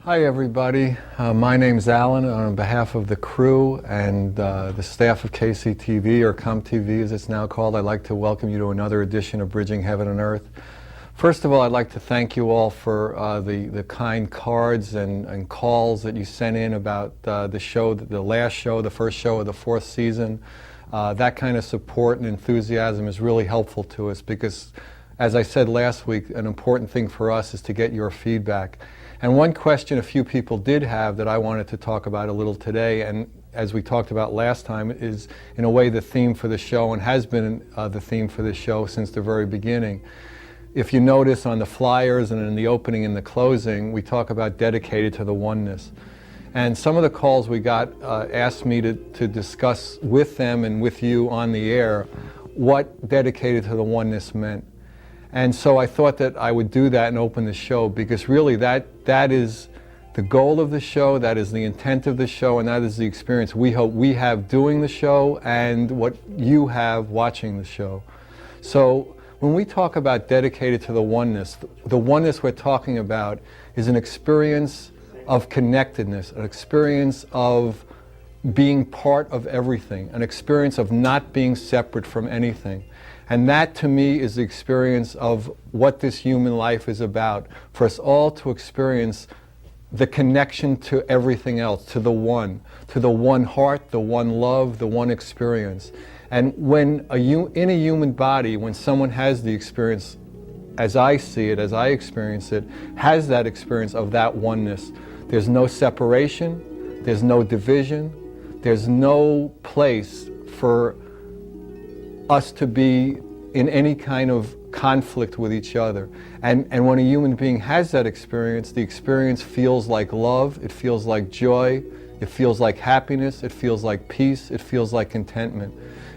Hi everybody, my name's Alan. On behalf of the crew and the staff of KCTV, or ComTV as it's now called, I'd like to welcome you to another edition of Bridging Heaven and Earth. First of all, I'd like to thank you all for the kind cards and calls that you sent in about the show, the last show, the first show of the fourth season. That kind of support and enthusiasm is really helpful to us because, as I said last week, an important thing for us is to get your feedback. And one question a few people did have that I wanted to talk about a little today, and as we talked about last time, is in a way the theme for the show and has been the theme for the show since the very beginning. If you notice on the flyers and in the opening and the closing, we talk about dedicated to the oneness. And some of the calls we got asked me to discuss with them and with you on the air what dedicated to the oneness meant. And so I thought that I would do that and open the show, because really that is the goal of the show, that is the intent of the show, and that is the experience we hope we have doing the show and what you have watching the show. So when we talk about dedicated to the oneness we're talking about is an experience of connectedness, an experience of being part of everything, an experience of not being separate from anything. And that, to me, is the experience of what this human life is about, for us all to experience the connection to everything else, to the one heart, the one love, the one experience. And when in a human body, when someone has the experience, as I see it, as I experience it, has that experience of that oneness, there's no separation, there's no division, there's no place for us to be in any kind of conflict with each other. And when a human being has that experience, the experience feels like love, it feels like joy, it feels like happiness, it feels like peace, it feels like contentment.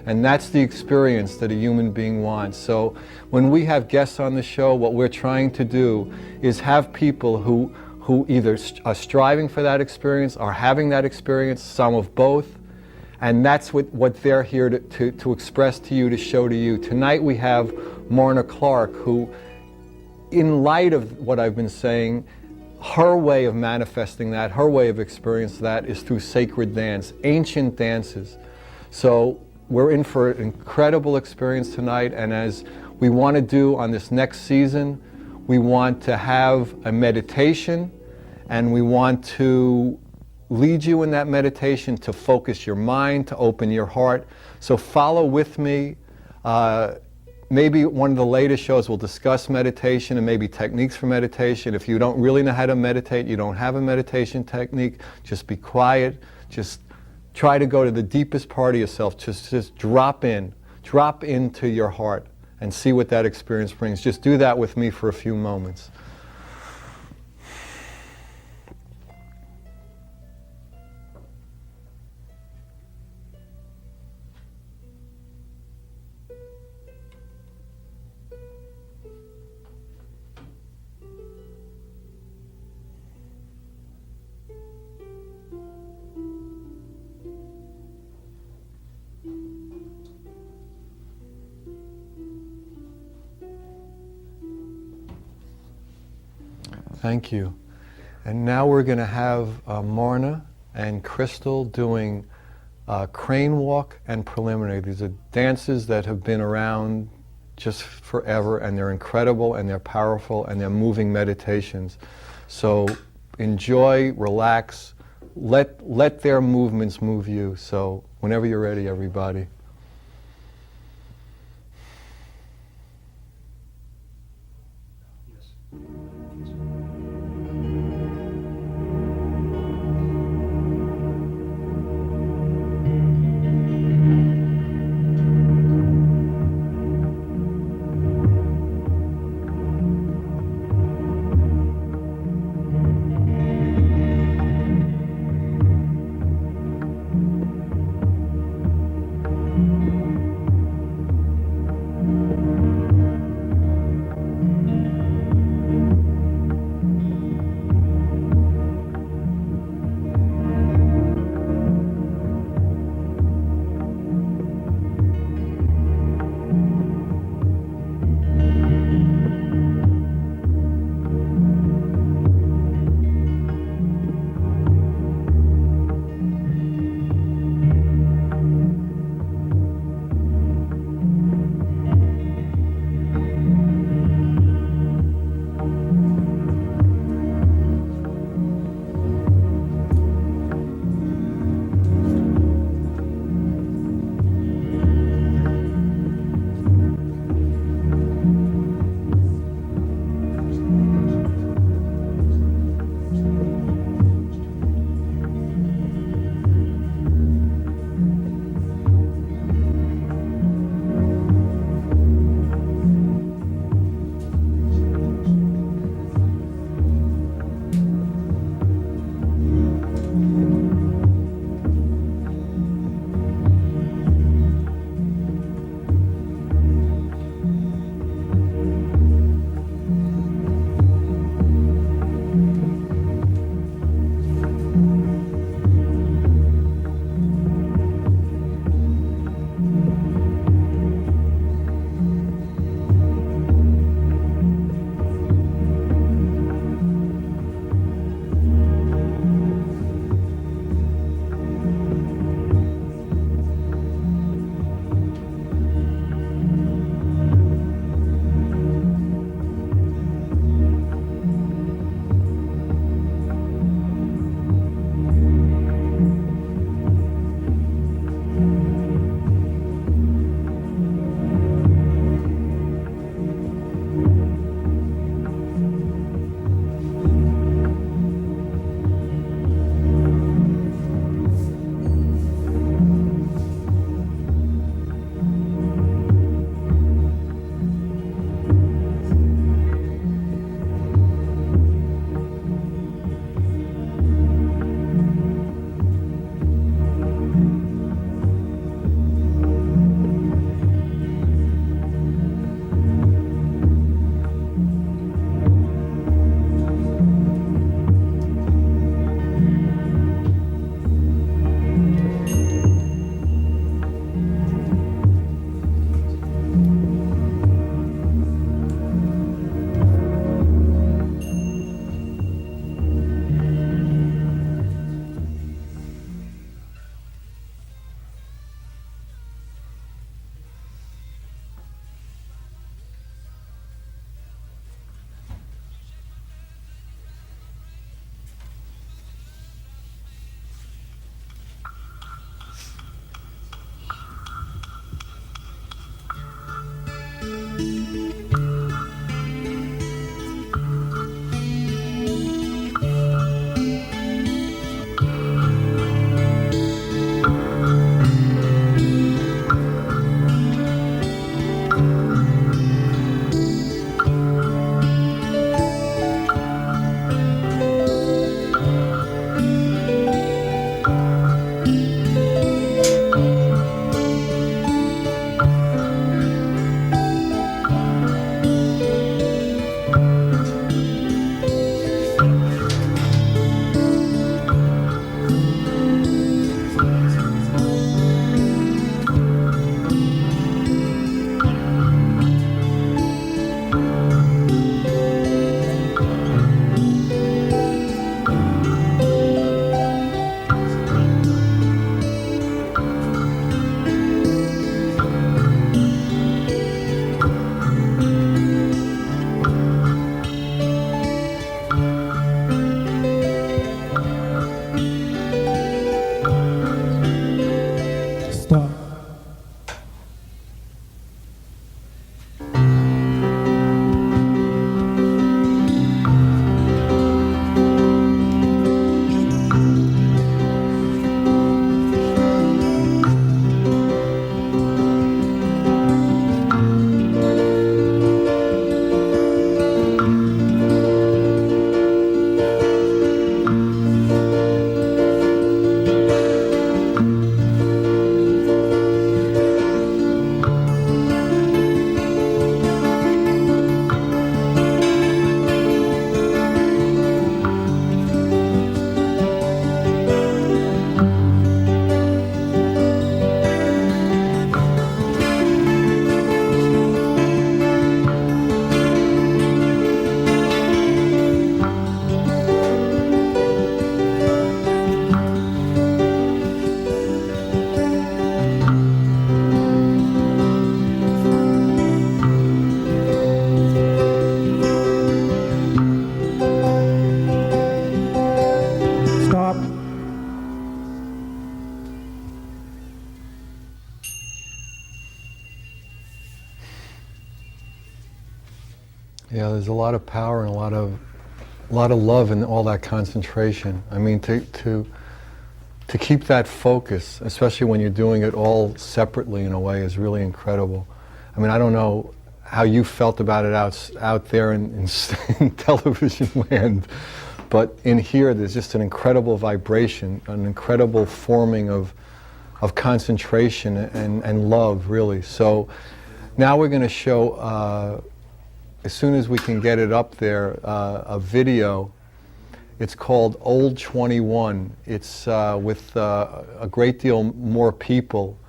And that's the experience that a human being wants. So when we have guests on the show, what we're trying to do is have people who either are striving for that experience, are having that experience, some of both. And that's what they're here to express to you, to show to you. Tonight we have Marna Clarke, who, in light of what I've been saying, her way of manifesting that, her way of experiencing that is through sacred dance, ancient dances. So we're in for an incredible experience tonight, and as we want to do on this next season, we want to have a meditation, and we want to lead you in that meditation to focus your mind, to open your heart. So follow with me. Maybe one of the latest shows will discuss meditation and maybe techniques for meditation. If you don't really know how to meditate, you don't have a meditation technique, just be quiet. Just try to go to the deepest part of yourself. Just drop into your heart and see what that experience brings. Just do that with me for a few moments. Thank you. And now we're going to have Marna and Crystal doing crane walk and preliminary. These are dances that have been around just forever, and they're incredible, and they're powerful, and they're moving meditations. So enjoy, relax, let their movements move you. So whenever you're ready, everybody. Yeah, there's a lot of power and a lot of love in all that concentration. I mean, to keep that focus, especially when you're doing it all separately in a way, is really incredible. I mean, I don't know how you felt about it out there in television land, but in here there's just an incredible vibration, an incredible forming of concentration and love, really. So now we're going to show, as soon as we can get it up there, a video. It's called Old 21. It's with a great deal more people.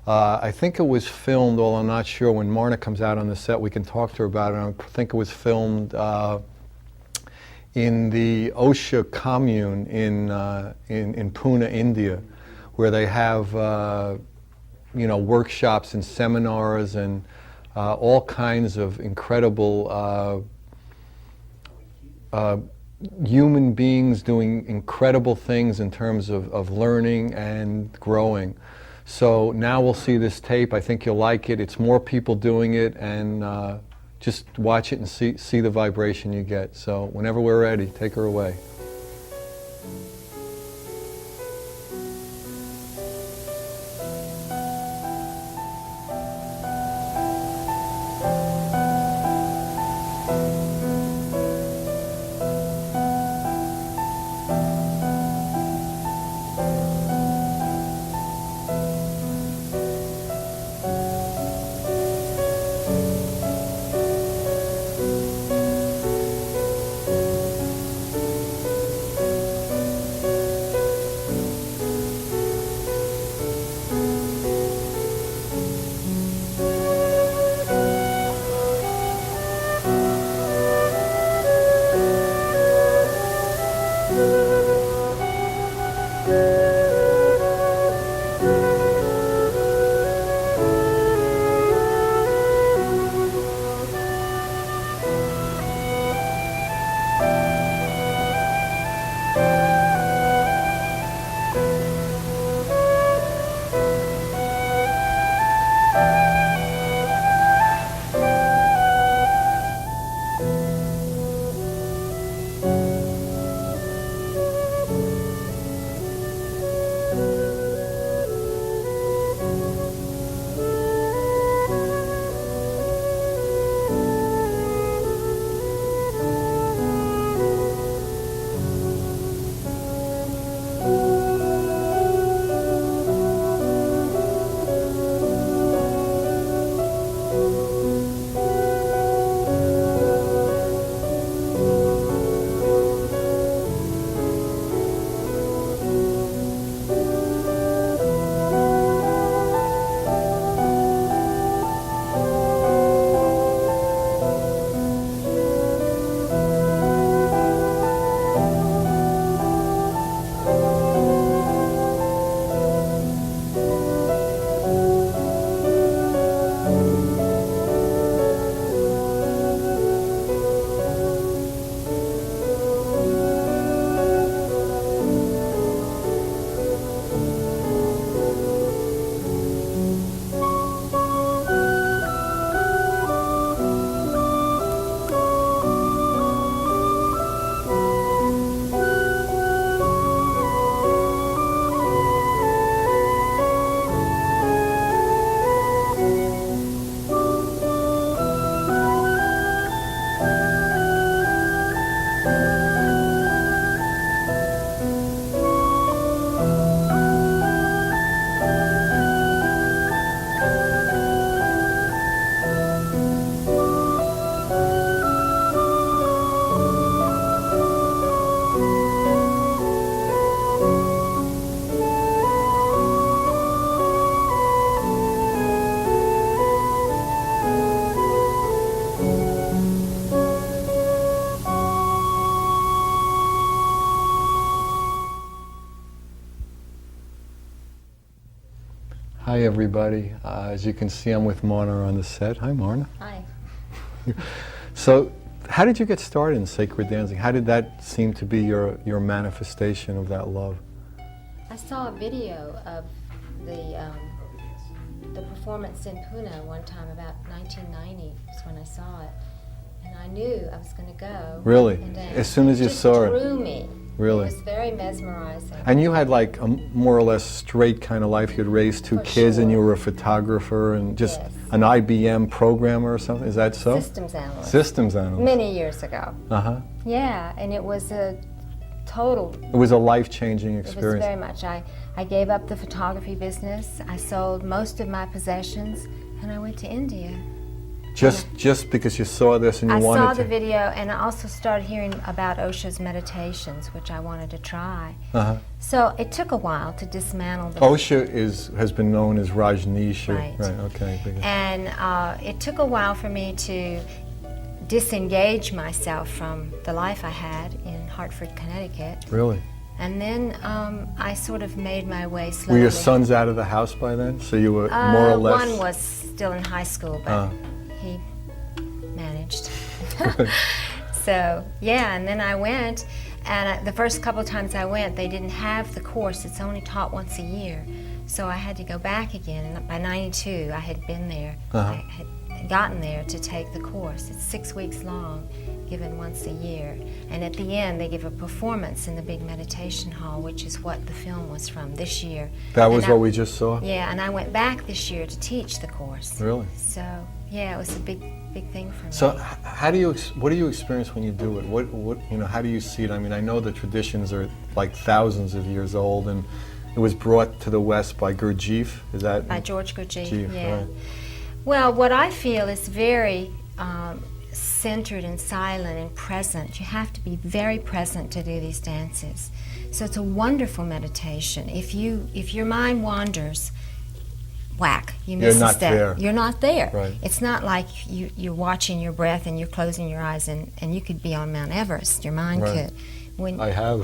I think it was filmed, although I'm not sure, when Marna comes out on the set, we can talk to her about it. I think it was filmed in the Osha commune in Pune, India, where they have workshops and seminars and all kinds of incredible human beings doing incredible things in terms of learning and growing. So now we'll see this tape. I think you'll like it. It's more people doing it, and just watch it and see the vibration you get. So whenever we're ready, take her away. Hi everybody. As you can see, I'm with Marna on the set. Hi Marna. Hi. So, how did you get started in sacred dancing? How did that seem to be your manifestation of that love? I saw a video of the performance in Pune one time, about 1990 was when I saw it. and I knew I was going to go. Really? And dance. As soon as you Just saw it? drew me. Really? It was very mesmerizing. And you had like a more or less straight kind of life. You had raised two For kids and you sure. were a photographer and just Yes. an IBM programmer or something. Is that so? Systems analyst. Systems analyst. Many years ago. Uh-huh. Yeah, and it was a total. It was a life-changing It was experience. very much. I gave up the photography business. I sold most of my possessions, and I went to India. Just because you saw this and you I wanted saw to. the video, and I also started hearing about Osho's meditations, which I wanted to try. Uh-huh. So it took a while to dismantle the. Osho has been known as Rajneesh. Right. Okay. And it took a while for me to disengage myself from the life I had in Hartford, Connecticut. Really? And then I sort of made my way slowly. Were your sons out of the house by then? So you were more or less. One was still in high school, but he managed. So, yeah, and then I went, and the first couple of times I went, they didn't have the course. It's only taught once a year. So I had to go back again, and by 92, I had been there. I had gotten there to take the course. It's 6 weeks long, given once a year. And at the end, they give a performance in the big meditation hall, which is what the film was from this year. That was And what we just saw? Yeah, and I went back this year to teach the course. Really? So, yeah, it was a big thing for me. So how do you, what do you experience when you do it? What how do you see it? I mean, I know the traditions are like thousands of years old, and it was brought to the West by Gurdjieff, is that? By George Gurdjieff, yeah. Right. Well, what I feel is very centered and silent and present. You have to be very present to do these dances. So it's a wonderful meditation. If your mind wanders, whack, you miss You're a not step. there. You're not there. Right. It's not like you're watching your breath and you're closing your eyes and you could be on Mount Everest. Your mind Right. could. When, I have.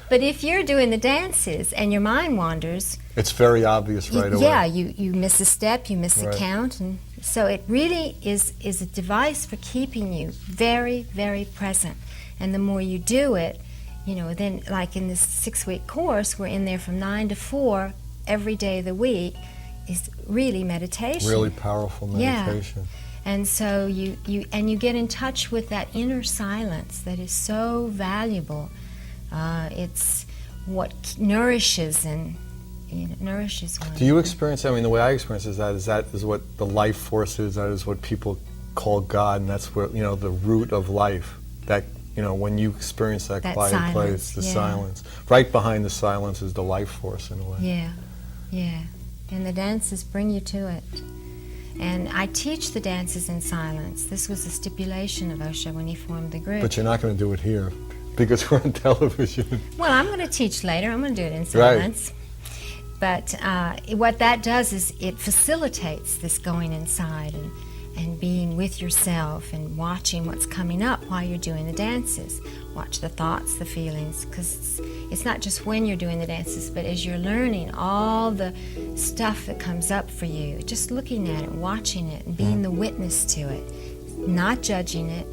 but if you're doing the dances and your mind wanders, It's very obvious right away. yeah, you miss a step, you miss a Right. count, and so it really is a device for keeping you very, very present. And the more you do it, then like in this 6-week course, we're in there from 9 to 4 every day of the week is really meditation. Really powerful meditation. Yeah. And so you get in touch with that inner silence that is so valuable. It's what nourishes and nourishes one. Do you experience, I mean, the way I experience is that is what the life force is, that is what people call God, and that's where, the root of life. That, when you experience that quiet silence, place, the yeah. silence. Right behind the silence is the life force in a way. Yeah. And the dances bring you to it. And I teach the dances in silence. This was a stipulation of Osho when he formed the group. But you're not going to do it here because we're on television. Well, I'm going to teach later. I'm going to do it in Right. silence. But what that does is it facilitates this going inside and being with yourself and watching what's coming up while you're doing the dances. Watch the thoughts, the feelings, because it's not just when you're doing the dances, but as you're learning all the stuff that comes up for you, just looking at it, watching it, and being the witness to it, not judging it,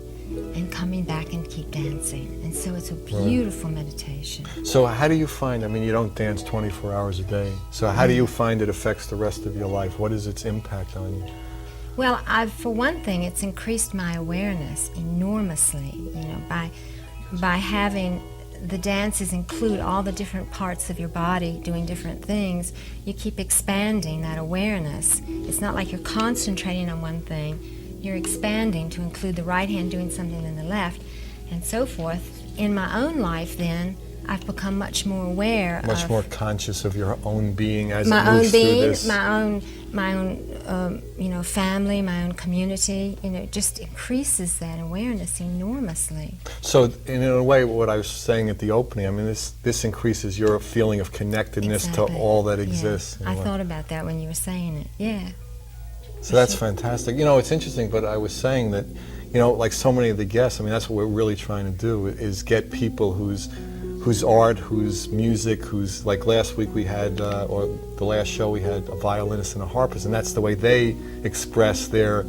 and coming back and keep dancing. And so it's a beautiful meditation. So how do you find, I mean, you don't dance 24 hours a day, so how do you find it affects the rest of your life? What is its impact on you? Well, for one thing, it's increased my awareness enormously, by having the dances include all the different parts of your body doing different things. You keep expanding that awareness. It's not like you're concentrating on one thing. You're expanding to include the right hand doing something than the left, and so forth. In my own life, then, I've become much more aware Much of more conscious of your own being as my it own moves being, through this. my own family, my own community. It just increases that awareness enormously. So in a way, what I was saying at the opening, I mean, this increases your feeling of connectedness Exactly. to all that Yeah. exists. in a I way. thought about that when you were saying it. Yeah. So that's fantastic. It's interesting, but I was saying that, like so many of the guests, I mean, that's what we're really trying to do, is get people whose art, whose music, whose, like last week we had, or the last show we had a violinist and a harpist, and that's the way they express their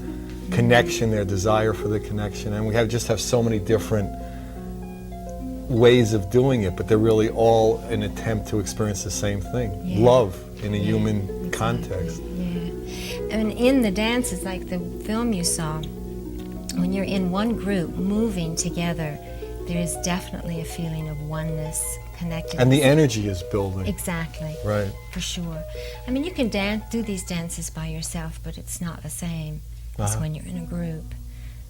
connection, their desire for the connection, and we just have so many different ways of doing it, but they're really all an attempt to experience the same thing, love in a human context. Yeah. And in the dances, like the film you saw, when you're in one group moving together, there is definitely a feeling of oneness, connectedness. And the energy is building. Exactly. Right. For sure. I mean, you can do these dances by yourself, but it's not the same as when you're in a group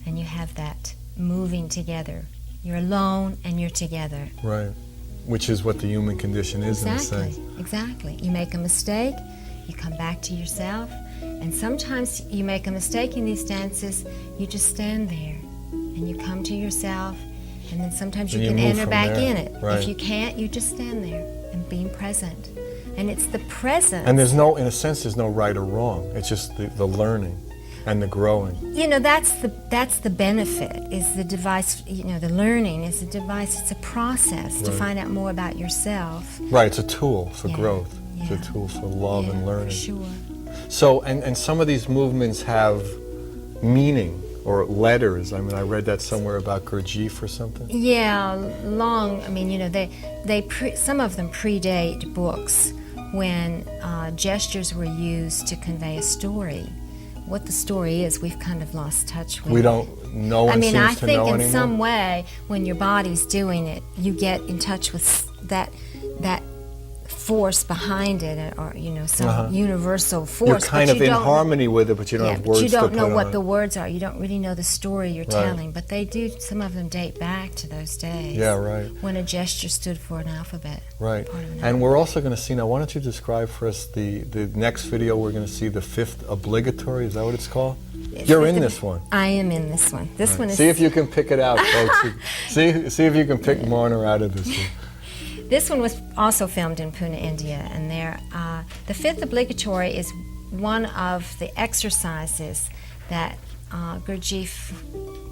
and you have that moving together. You're alone and you're together. Right. Which is what the human condition is in a sense. Exactly. You make a mistake, you come back to yourself, and sometimes you make a mistake in these dances, you just stand there and you come to yourself, and then sometimes you can enter back in it. Right. If you can't, you just stand there and being present. And it's the presence. And there's no, in a sense, there's no right or wrong. It's just the learning and the growing. You know, that's the benefit, is the device, you know, the learning is a device, it's a process to find out more about yourself. Right, it's a tool for growth. It's a tool for love and learning. For sure. So, and some of these movements have meaning or letters. I mean, I read that somewhere about Gurdjieff or something. Yeah, I mean, you know, some of them predate books when gestures were used to convey a story. What the story is, we've kind of lost touch with. We don't, no one seems to know anymore. I think in some way, when your body's doing it, you get in touch with that force behind it, or you know, some universal force. You're kind of in harmony with it, but you don't have words to put on it. You don't know what the words are. You don't really know the story you're telling. But they do. Some of them date back to those days. Yeah, right. When a gesture stood for an alphabet. Right. And we're also going to see now. Why don't you describe for us the next video? We're going to see the fifth obligatory. Is that what it's called? You're in this one. I am in this one. This one is. See if you can pick it out, folks. see if you can pick Marna out of this one. This one was also filmed in Pune, India, and the fifth obligatory is one of the exercises that Gurdjieff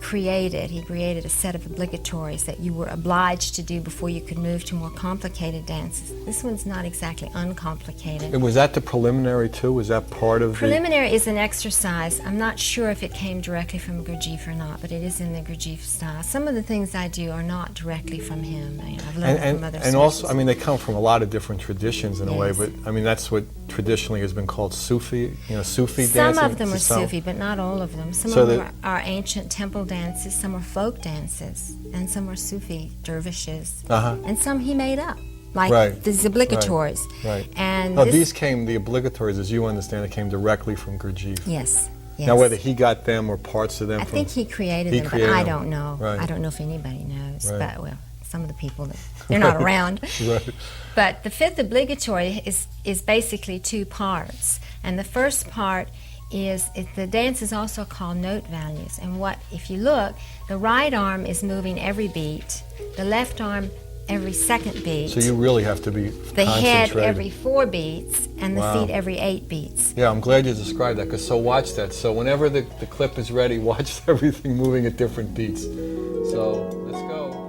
created. He created a set of obligatories that you were obliged to do before you could move to more complicated dances. This one's not exactly uncomplicated. And was that the preliminary too? Was that part of Preliminary is an exercise. I'm not sure if it came directly from Gurdjieff or not, but it is in the Gurdjieff style. Some of the things I do are not directly from him. I've learned from other sources. And also, I mean, they come from a lot of different traditions in a way, but I mean, that's what traditionally has been called Sufi, you know, Sufi dancing. Some of them are Sufi, but not all of them. Some of them are ancient temple dances, some are folk dances, and some are Sufi dervishes, and some he made up, like these obligatories. Right. And these came, the obligatories, as you understand it, came directly from Gurdjieff. Yes. Now, whether he got them or parts of them I think he created them, but I don't know. Right. I don't know if anybody knows, but, well, some of the people, they're not around. Right. But the fifth obligatory is basically two parts. And the first part is, the dance is also called note values. And if you look, the right arm is moving every beat, the left arm every second beat. So you really have to be the head every 4 beats, and the feet every 8 beats. Yeah, I'm glad you described that, because so watch that. So whenever the clip is ready, watch everything moving at different beats. So let's go.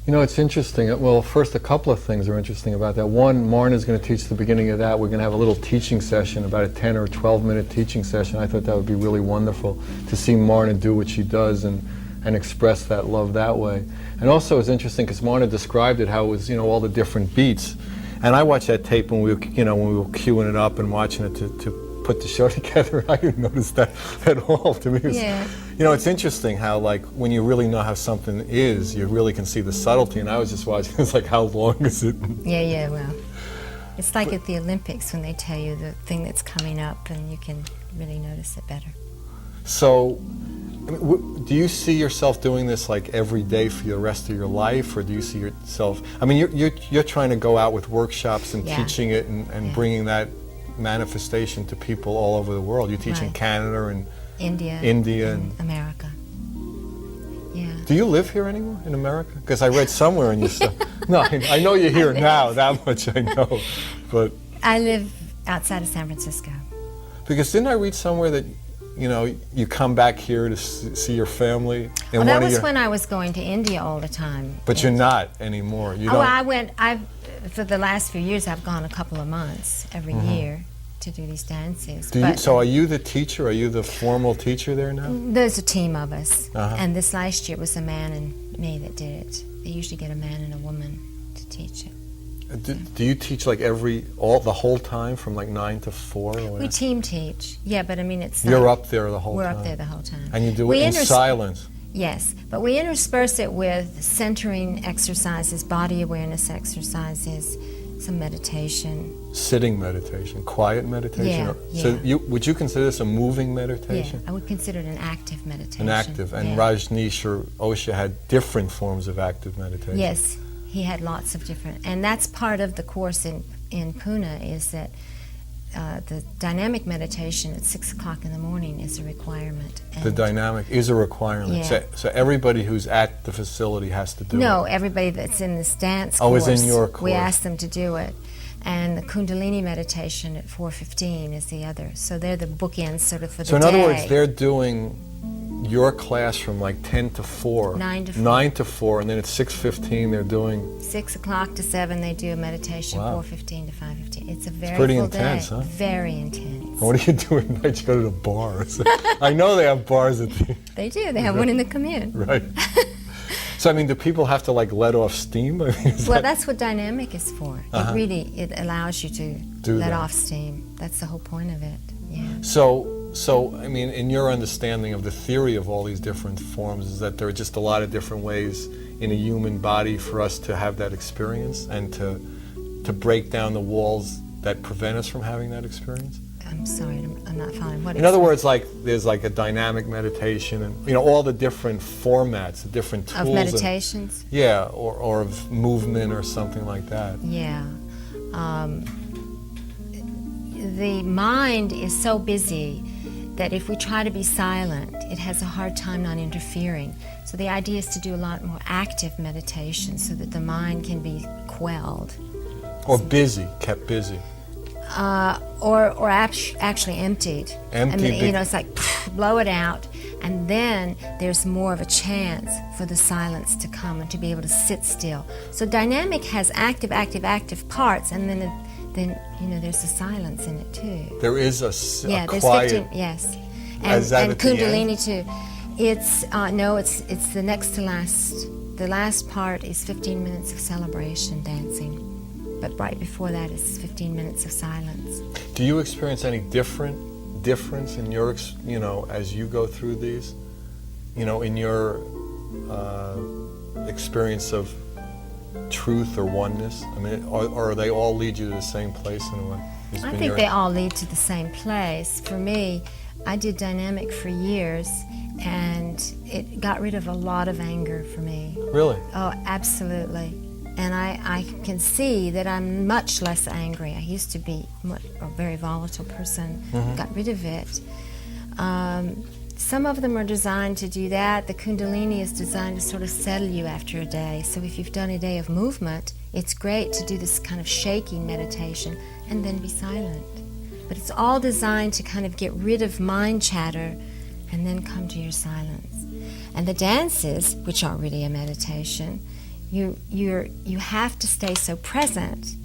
You know, it's interesting. Well, first, a couple of things are interesting about that. One, Marna is going to teach the beginning of that. We're going to have a little teaching session, about a 10 or 12-minute teaching session. I thought that would be really wonderful to see Marna do what she does and express that love that way. And also, it's interesting because Marna described it, how it was, you know, all the different beats. And I watched that tape when we were, you know, when we were queuing it up and watching it to put the show together. I didn't notice that at all. To me, it was, you know, it's interesting how, like, when you really know how something is, you really can see the subtlety. And I was just watching, it's like, how long is it? Yeah, well, it's like at the Olympics when they tell you the thing that's coming up and you can really notice it better. So, I mean, do you see yourself doing this like every day for the rest of your life, or do you see yourself, I mean, you're trying to go out with workshops and teaching it and bringing that manifestation to people all over the world. You teach in Canada and India and America. Yeah. Do you live here anymore in America? Because I read somewhere in your stuff. No, I know you're here now. That much I know, but I live outside of San Francisco. Because didn't I read somewhere that, you know, you come back here to see your family? Well, that was when I was going to India all the time. But you're not anymore. You don't. For the last few years, I've gone a couple of months every year to do these dances. So are you the teacher? Are you the formal teacher there now? There's a team of us. And this last year it was a man and me that did it. They usually get a man and a woman to teach it. Do you teach like the whole time from like 9 to 4 or whatever? We team teach. Yeah, but I mean it's You're up there the whole time. We're up there the whole time. And you do it in silence. Yes, but we intersperse it with centering exercises, body awareness exercises, some meditation. Sitting meditation, quiet meditation? Yeah. So would you consider this a moving meditation? Yeah, I would consider it an active meditation. An active. And Rajneesh or Osho had different forms of active meditation. Yes, he had lots of different. And that's part of the course in Pune, is that the dynamic meditation at 6 o'clock in the morning is a requirement. The dynamic is a requirement. Yeah. So everybody who's at the facility has to do it? No, everybody that's in this dance course. Is in your course. We ask them to do it. And the Kundalini meditation at 4:15 is the other. So they're the bookends sort of for the day. So in other words, they're doing your class from like 10 to 4. 9 to 4. 9 to 4, and then at 6:15 they're doing... 6 o'clock to 7 they do a meditation, wow. 4:15 to 5:15. It's a very pretty full intense, day. huh? Very intense. And what do you do at night? You go to the bars. I know they have bars at the... They do. They have one in the commune. Right. So, I mean, do people have to, like, let off steam? I mean, that's what dynamic is for. It allows you to let off steam. That's the whole point of it. Yeah. So, I mean, in your understanding of the theory of all these different forms, is that there are just a lot of different ways in a human body for us to have that experience and to break down the walls that prevent us from having that experience? I'm sorry, I'm not following. What in other words, like there's like a dynamic meditation and, you know, all the different formats, the different tools. Of meditations? Or of movement or something like that. Yeah. The mind is so busy that if we try to be silent, it has a hard time not interfering. So the idea is to do a lot more active meditation so that the mind can be quelled. Or busy, kept busy. Or actually emptied. I mean, you know, it's like blow it out, and then there's more of a chance for the silence to come and to be able to sit still. So dynamic has active parts, and then you know, there's a silence in it too. There is a there's quiet. 15, yes, and Kundalini too. It's no, it's the next to last the last part is 15 minutes of celebration dancing, but right before that is 15 minutes of silence. Do you experience any difference in your, as you go through these? In your experience of truth or oneness? I mean, or they all lead you to the same place in a way? I think they all lead to the same place. For me, I did dynamic for years, and it got rid of a lot of anger for me. Really? Oh, absolutely. And I can see that I'm much less angry. I used to be a very volatile person. Got rid of it. Some of them are designed to do that. The Kundalini is designed to sort of settle you after a day. So if you've done a day of movement, it's great to do this kind of shaking meditation and then be silent. But it's all designed to kind of get rid of mind chatter and then come to your silence. And the dances, which are really a meditation, you have to stay so present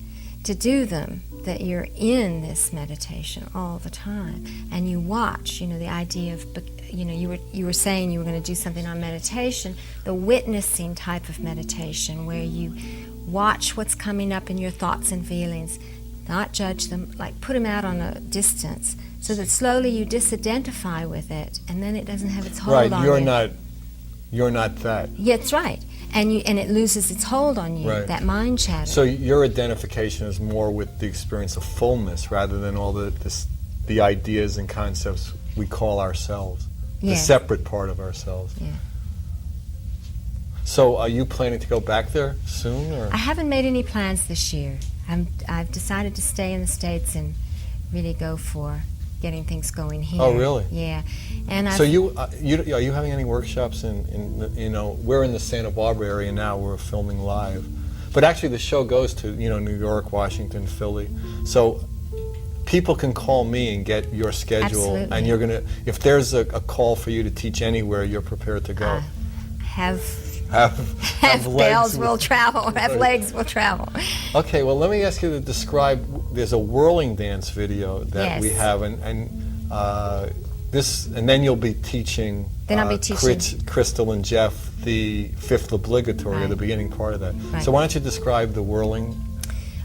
to do them that you're in this meditation all the time, and you watch. The idea of, you were saying you were going to do something on meditation, the witnessing type of meditation, where you watch what's coming up in your thoughts and feelings, not judge them, like put them out on a distance, so that slowly you disidentify with it, and then it doesn't have its hold on you. Right, you're not that. Yeah, that's right. And it loses its hold on you, right. That mind chatter. So your identification is more with the experience of fullness rather than all the ideas and concepts we call ourselves, the separate part of ourselves. Yeah. So are you planning to go back there soon? Or? I haven't made any plans this year. I've decided to stay in the States and really go for getting things going here. Oh, really? Yeah. And so are you having any workshops we're in the Santa Barbara area now, we're filming live. But actually the show goes to, New York, Washington, Philly. So people can call me and get your schedule. Absolutely. And you're going to, if there's a call for you to teach anywhere, you're prepared to go. Have legs will travel, have legs will travel. Okay, well, let me ask you to describe, there's a whirling dance video that we have, and then you'll be teaching, I'll be teaching Crystal and Jeff the fifth obligatory, or the beginning part of that. Right. So why don't you describe the whirling?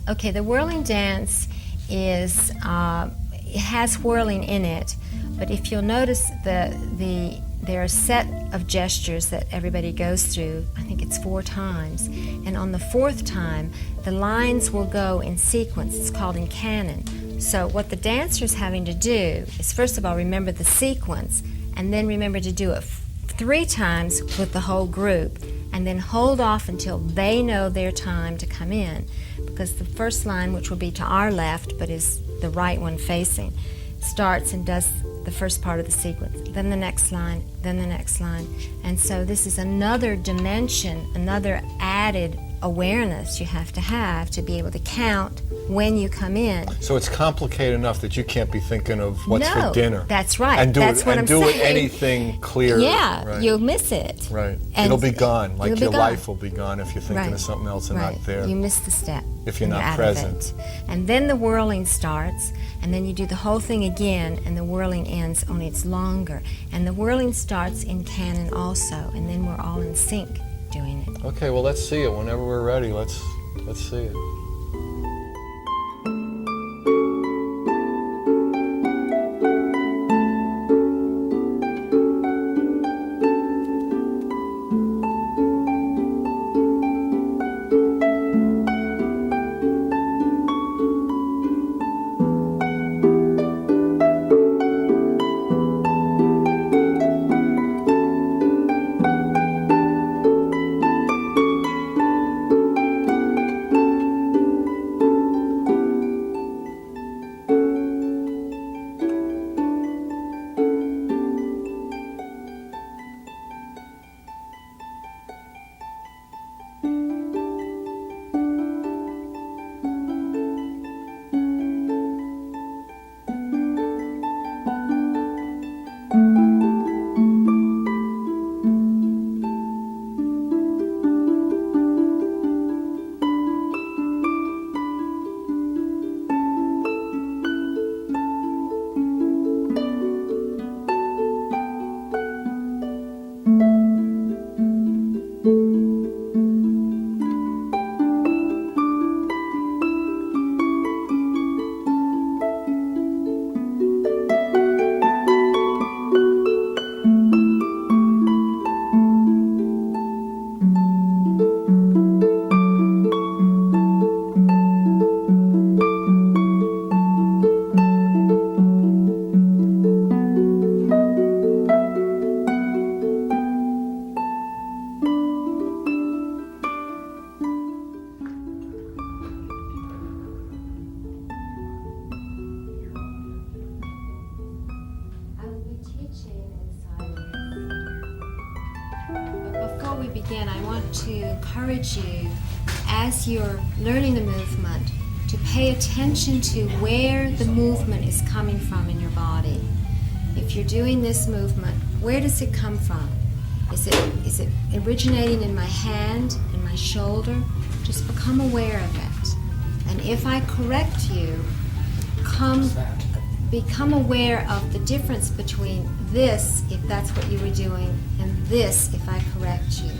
Okay, the whirling dance is, it has whirling in it, but if you'll notice there are a set of gestures that everybody goes through. I think it's 4 times. And on the 4th time, the lines will go in sequence. It's called in canon. So what the dancer's having to do is, first of all, remember the sequence, and then remember to do it 3 times with the whole group, and then hold off until they know their time to come in. Because the first line, which will be to our left, but is the right one facing, starts and does the first part of the sequence, then the next line, then the next line. And so this is another dimension, another added awareness you have to be able to count when you come in. So it's complicated enough that you can't be thinking of what's for dinner. That's right. And do saying. anything clear. Yeah, right. You'll miss it. Right. And it'll be gone. Like your gone. life will be gone if you're thinking of something else and not there. You miss the step. If you're not out present. Of it. And then the whirling starts, and then you do the whole thing again, and the whirling ends, only it's longer. And the whirling starts in canon also, and then we're all in sync doing it. Okay, well, let's see it. Whenever we're ready, let's see it. to encourage you, as you're learning the movement, to pay attention to where the movement is coming from in your body. If you're doing this movement, where does it come from? Is it originating in my hand, in my shoulder? Just become aware of it. And if I correct you, become aware of the difference between this, if that's what you were doing, and this, if I correct you,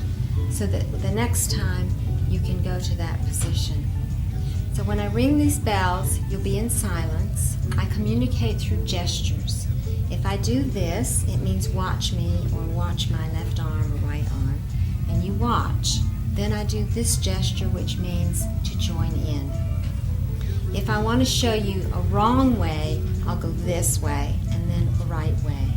so that the next time you can go to that position. So when I ring these bells, you'll be in silence. I communicate through gestures. If I do this, it means watch me or watch my left arm or right arm, and you watch. Then I do this gesture, which means to join in. If I want to show you a wrong way, I'll go this way and then the right way.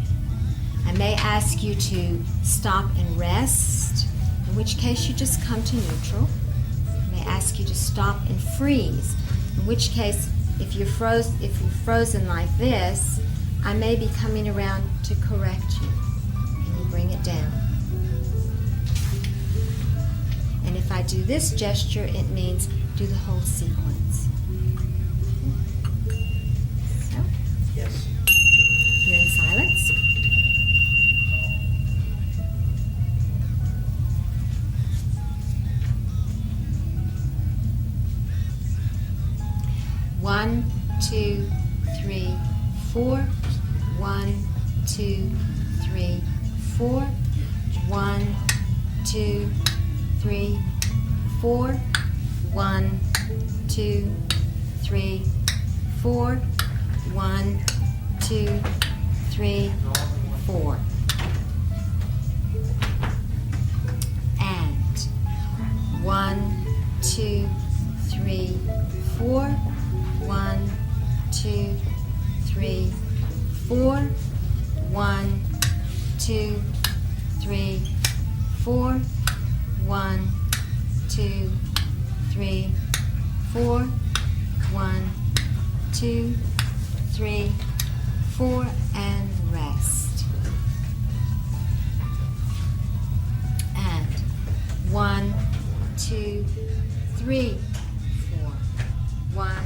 I may ask you to stop and rest, in which case you just come to neutral. I may ask you to stop and freeze, in which case if you're frozen like this, I may be coming around to correct you, and you bring it down. And if I do this gesture, it means do the whole sequence. So, Yes. you're in silence. One, 2, 3, 4. 1, 2, 3, 4. 1, 2, 3, 4. 1, 2, 3, 4. 1, 2, 3, 4. And 1, 2, 3, 4. 1, 2, 3, 4. 1, 2, 3, 4. 1, 2, 3, 4. 1, 2, 3, 4, and rest. And 1, 2, 3, 4. 1,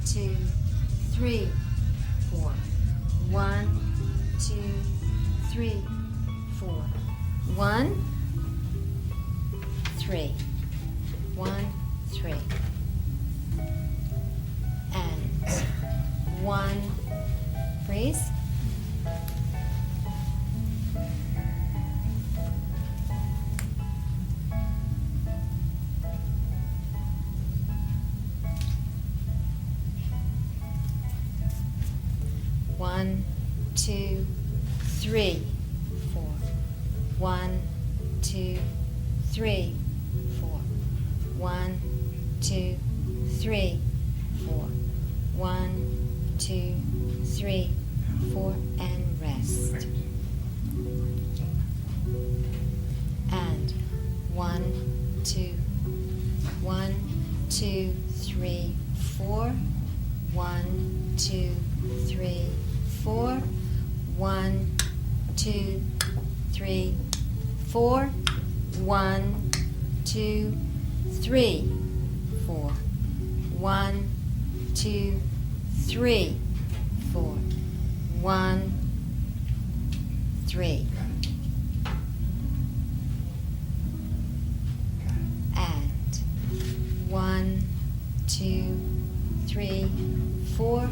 2, 3, 4. 1, 2, 3, 4. 1, 3. 1, 3. And 1, freeze. One, 2, 3, 4. 1, 2, 3, 4. 1, 2, 3, 4. 1, 2, 3, 4, and rest. And 1, 2, 3, 4. 1, 2, 3, 4. 1, 2, 3, 4. 1, 2, 3, 4. 1, 2, 3, 4. 1, 3. And 1, 2, 3, 4.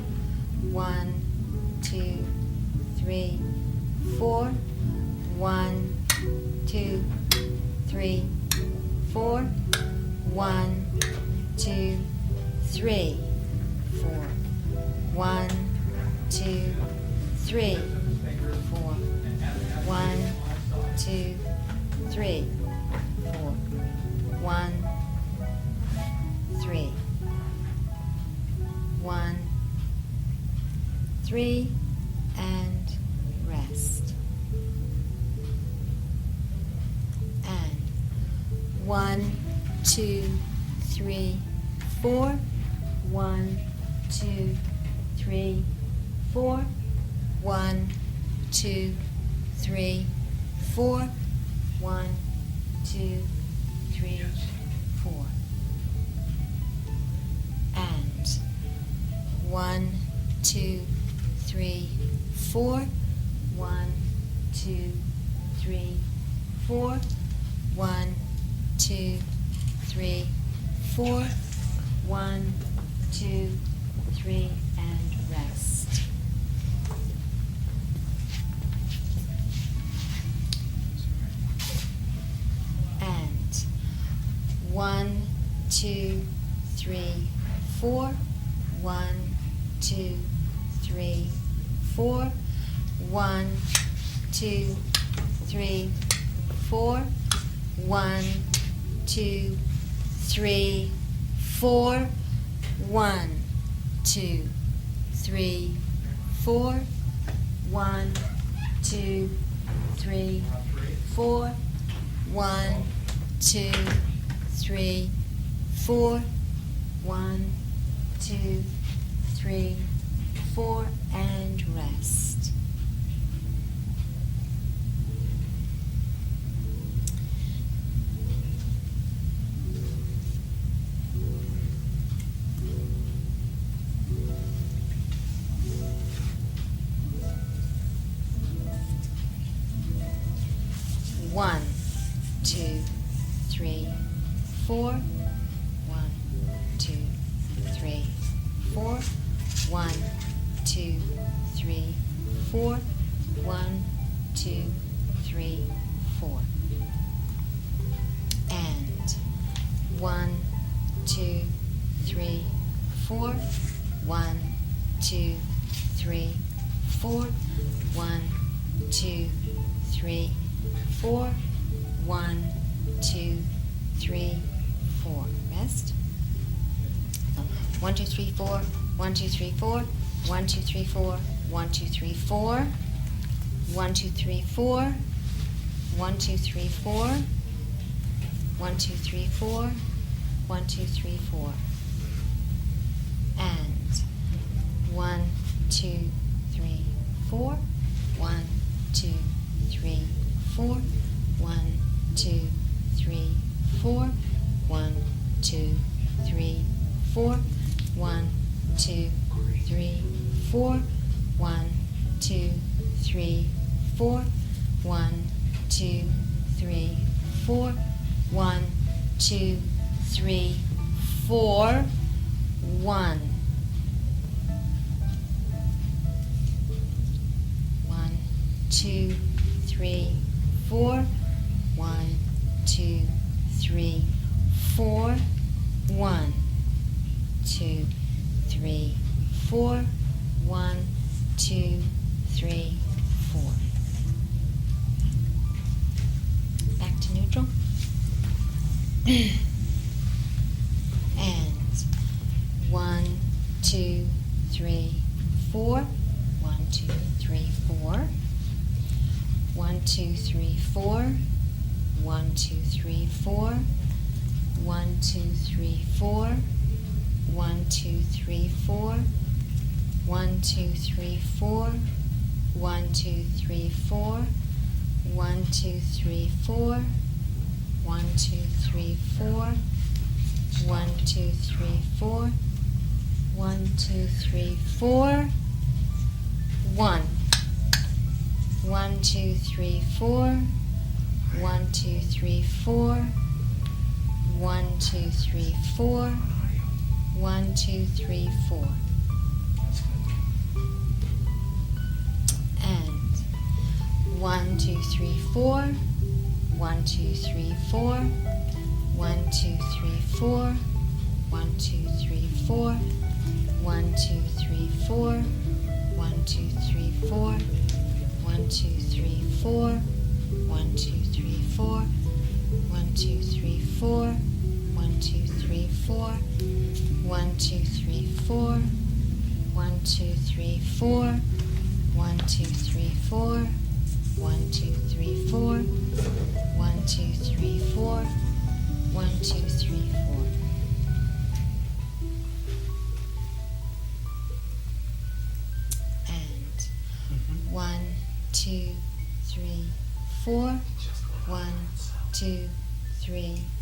1, 2, 3, 4. 1, 2, 3, 4. 1, 2, 3, 4. 1, 2, 3, 4. 1, 2, 3, 4. 1, 3. 1, 3, and rest. And 1, 2, 3, 4. 1, 2, 3, 4. 1, 2, 3, 4. 1, 2, 3, 4. And 1, 2, 3, 4. 1, 2, 3, 4. 1, 2, 3, 4. 1, 2, 3, and rest. And 1, 2, 3, 4. 1, 2, 3, 4. 1, 2, 3, 4. 1, 2, 3, 4. 1, 2, 3, 4. 1, 2, 3, 4. 1, 2, 3, 4. 1, 2, 3, 4, and rest. One, 2, 3, 4. 1, 2, 3, 4. 1, 2, 3, 4. 1, 2, 3, 4. And 1, 2, 3, 4. 1, 2, 3, 4. 1, 2, 3, 4. 1, 2, 3, 4. Rest. 1, 2, 3, 4. 1, 2, 3, 4. 1, 2, 3, 4. 1, 2, 3, 4. 1, 2, 3, 4. 1, 2, 3, 4. 1, 2, 3, 4. 1, 2, 3, 4. And 1, 2, 3, 4. 1, 2, 3, 4. 1, 2, 3, 4. 1, 2, 3, 4. 1, 2, 3, 4. 1, 2, 3, 4. 1, 2, 3, 4. 1, 2, 3, 4. 1. 1, 2, 3, 4. 1, 2, 3, 4. 1, 2, 3, 4. 1, 2, 3, 4. Back to neutral. And 1, 2, 3, 4. 1, 2, 3, 4. 1, 2, 3, 4. 1, 2, 3, 4. 1, 2, 3, 4. 1, 2, 3, 4. 1, 2, 3, 4. 1, 2, 3, 4. 1, 2, 3, 4. 1, 2, 3, 4. 1, 2, 3, 4. 1, 2, 3, 4. 1. 1, 2, 3, 4. 1, 2, 3, 4. 1, 2, 3, 4. 1, 2, 3, 4. And 1, 2, 3, 4. 1, 2, 3, 4. 1, 2, 3, 4. 1, 2, 3, 4. 1, 2, 3, 4. 1, 2, 3, 4. 1, 2, 3, 4. 1, 2, 3, 4. 1, 2, 3, 4. 1, 2, 3, 4. 1, 2, 3, 4. 1, 2, 3, 4. 1, 2, 3, 4. 1, 2, 3, 4. 1, 2, 3, 4. 1, 2, 3, 4. And 1, 2, 3, 4. 1, 2, 3,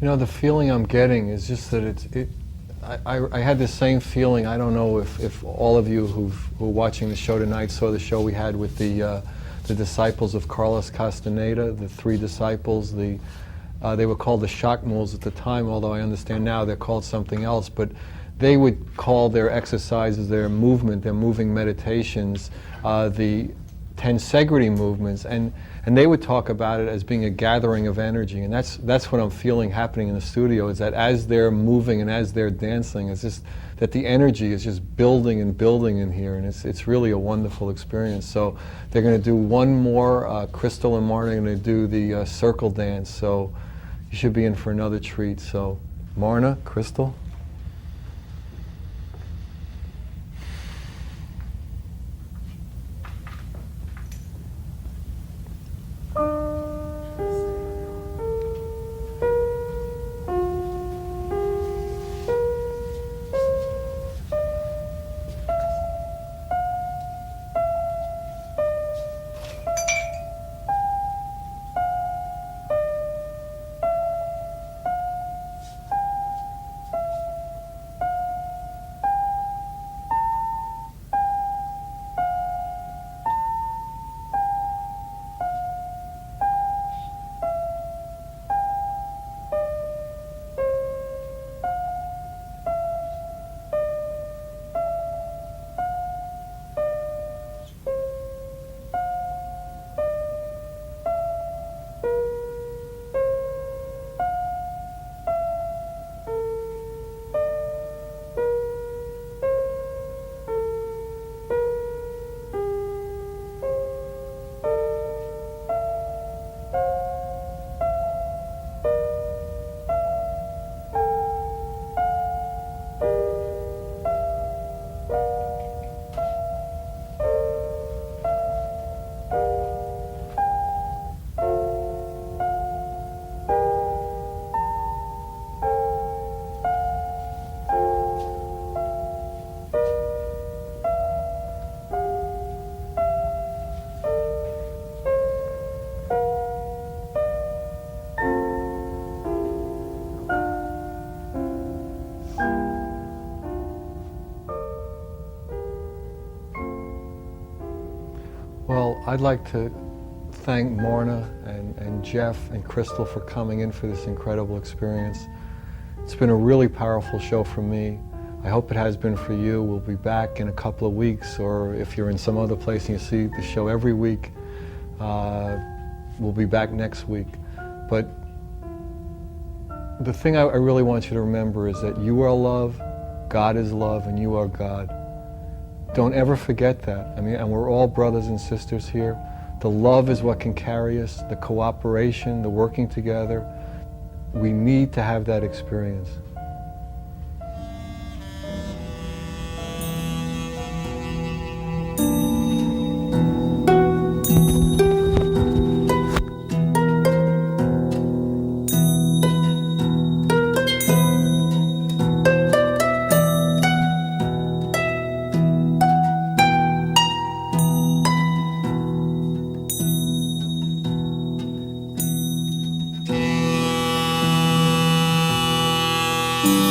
You know, the feeling I'm getting is just that I had the same feeling. I don't know if all of you who are watching the show tonight saw the show we had with the disciples of Carlos Castaneda, the three disciples. They were called the shock mules at the time, although I understand now they're called something else. But they would call their exercises, their movement, their moving meditations, the tensegrity movements, and they would talk about it as being a gathering of energy, and that's what I'm feeling happening in the studio, is that as they're moving and as they're dancing, it's just that the energy is just building and building in here, and it's really a wonderful experience. So they're going to do one more, Crystal and Marna are going to do the circle dance, so you should be in for another treat. So Marna, Crystal. Well, I'd like to thank Marna and Jeff and Crystal for coming in for this incredible experience. It's been a really powerful show for me. I hope it has been for you. We'll be back in a couple of weeks, or if you're in some other place and you see the show every week, we'll be back next week. But the thing I really want you to remember is that you are love, God is love, and you are God. Don't ever forget that. I mean, and we're all brothers and sisters here. The love is what can carry us, the cooperation, the working together. We need to have that experience. you.